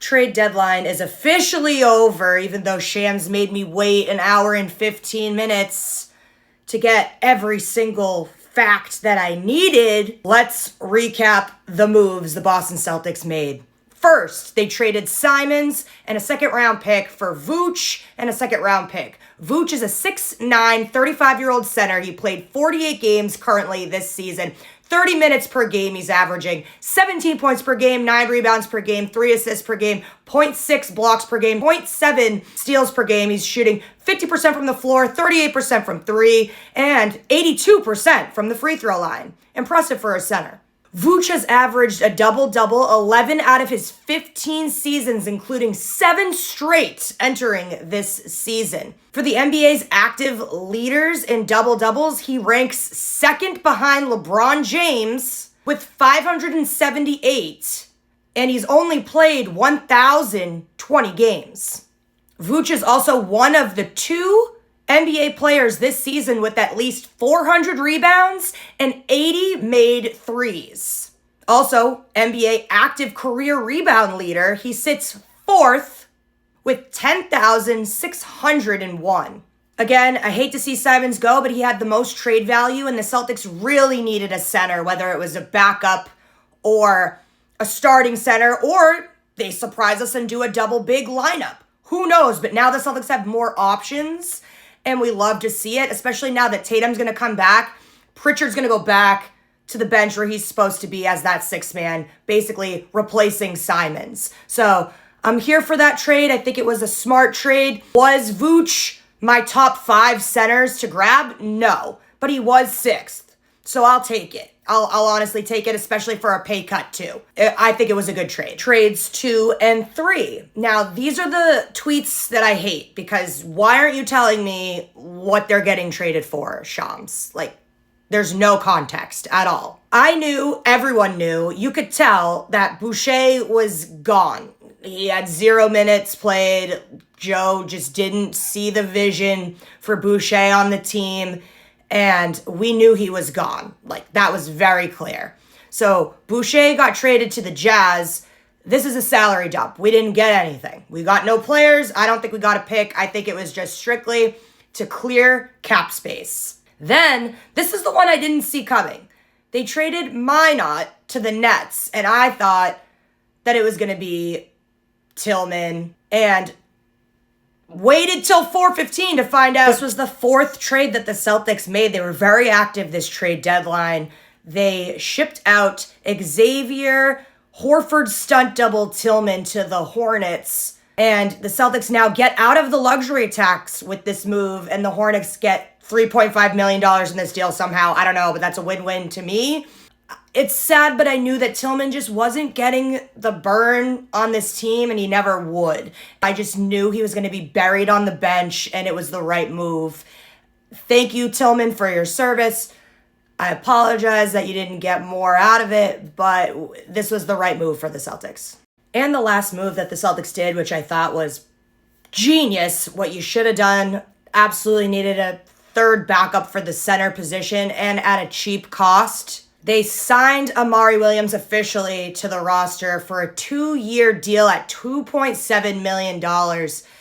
trade deadline is officially over, even though Shams made me wait an hour and 15 minutes to get every single fact that I needed. Let's recap the moves the Boston Celtics made. First, they traded Simons and a second-round pick for Vooch and a second-round pick. Vooch is a 6'9", 35-year-old center. He played 48 games currently this season. 30 minutes per game he's averaging, 17 points per game, 9 rebounds per game, 3 assists per game, 0.6 blocks per game, 0.7 steals per game. He's shooting 50% from the floor, 38% from 3, and 82% from the free throw line. Impressive for a center. Vooch has averaged a double-double 11 out of his 15 seasons, including 7 straight entering this season. For the NBA's active leaders in double-doubles, he ranks second behind LeBron James with 578, and he's only played 1,020 games. Vooch is also one of the 2 NBA players this season with at least 400 rebounds and 80 made threes. Also, NBA active career rebound leader, he sits 4th with 10,601. Again, I hate to see Simons go, but he had the most trade value, and the Celtics really needed a center, whether it was a backup or a starting center, or they surprise us and do a double big lineup. Who knows? But now the Celtics have more options, and we love to see it, especially now that Tatum's going to come back. Pritchard's going to go back to the bench where he's supposed to be as that 6th man, basically replacing Simons. So I'm here for that trade. I think it was a smart trade. Was Vooch my top 5 centers to grab? No, but he was 6th. So I'll take it. I'll honestly take it, especially for a pay cut too. I think it was a good trade. Trades 2 and 3. Now, these are the tweets that I hate, because why aren't you telling me what they're getting traded for, Shams? Like, there's no context at all. I knew, everyone knew, you could tell that Boucher was gone. He had 0 minutes played. Joe just didn't see the vision for Boucher on the team. And we knew he was gone. Like, that was very clear. So Boucher got traded to the Jazz. This is a salary dump. We didn't get anything. We got no players. I don't think we got a pick. I think it was just strictly to clear cap space. Then, this is the one I didn't see coming. They traded Minot to the Nets, and I thought that it was going to be Tillman, and waited till 4:15 to find out this was the 4th trade that the Celtics made. They were very active this trade deadline. They shipped out Xavier, Horford stunt double Tillman to the Hornets. And the Celtics now get out of the luxury tax with this move, and the Hornets get $3.5 million in this deal somehow. I don't know, but that's a win-win to me. It's sad, but I knew that Tillman just wasn't getting the burn on this team, and he never would. I just knew he was going to be buried on the bench, and it was the right move. Thank you, Tillman, for your service. I apologize that you didn't get more out of it, but this was the right move for the Celtics. And the last move that the Celtics did, which I thought was genius, what you should have done, absolutely needed a 3rd backup for the center position, and at a cheap cost. They signed Amari Williams officially to the roster for a 2-year deal at $2.7 million.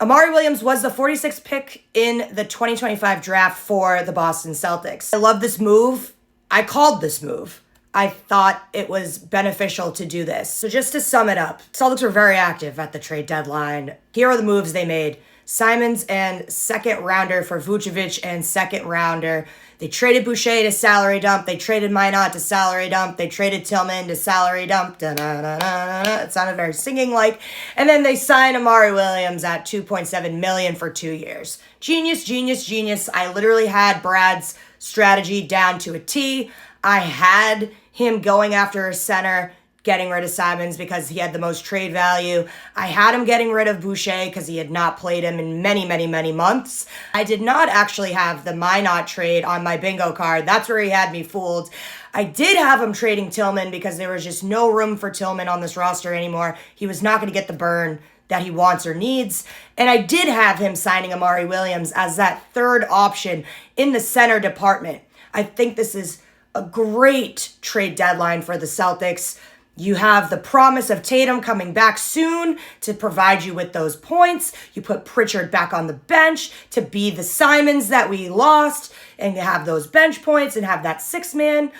Amari Williams was the 46th pick in the 2025 draft for the Boston Celtics. I love this move. I called this move. I thought it was beneficial to do this. So just to sum it up, Celtics were very active at the trade deadline. Here are the moves they made. Simons and 2nd rounder for Vucevic and 2nd rounder. They traded Boucher to salary dump. They traded Minot to salary dump. They traded Tillman to salary dump. It sounded very singing-like. And then they signed Amari Williams at $2.7 million for 2 years. Genius, genius, genius. I literally had Brad's strategy down to a T. I had him going after a center, getting rid of Simons because he had the most trade value. I had him getting rid of Boucher because he had not played him in many, many, many months. I did not actually have the Minot trade on my bingo card. That's where he had me fooled. I did have him trading Tillman because there was just no room for Tillman on this roster anymore. He was not going to get the burn that he wants or needs. And I did have him signing Amari Williams as that 3rd option in the center department. I think this is a great trade deadline for the Celtics. You have the promise of Tatum coming back soon to provide you with those points. You put Pritchard back on the bench to be the Simons that we lost and have those bench points and have that six man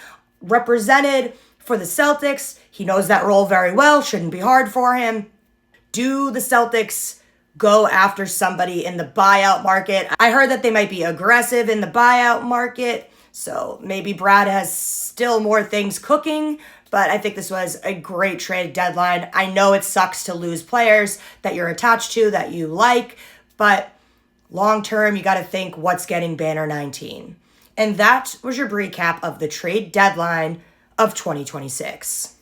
represented for the Celtics. He knows that role very well. Shouldn't be hard for him. Do the Celtics go after somebody in the buyout market? I heard that they might be aggressive in the buyout market. So maybe Brad has still more things cooking. But I think this was a great trade deadline. I know it sucks to lose players that you're attached to, that you like, but long term, you got to think what's getting Banner 19. And that was your recap of the trade deadline of 2026.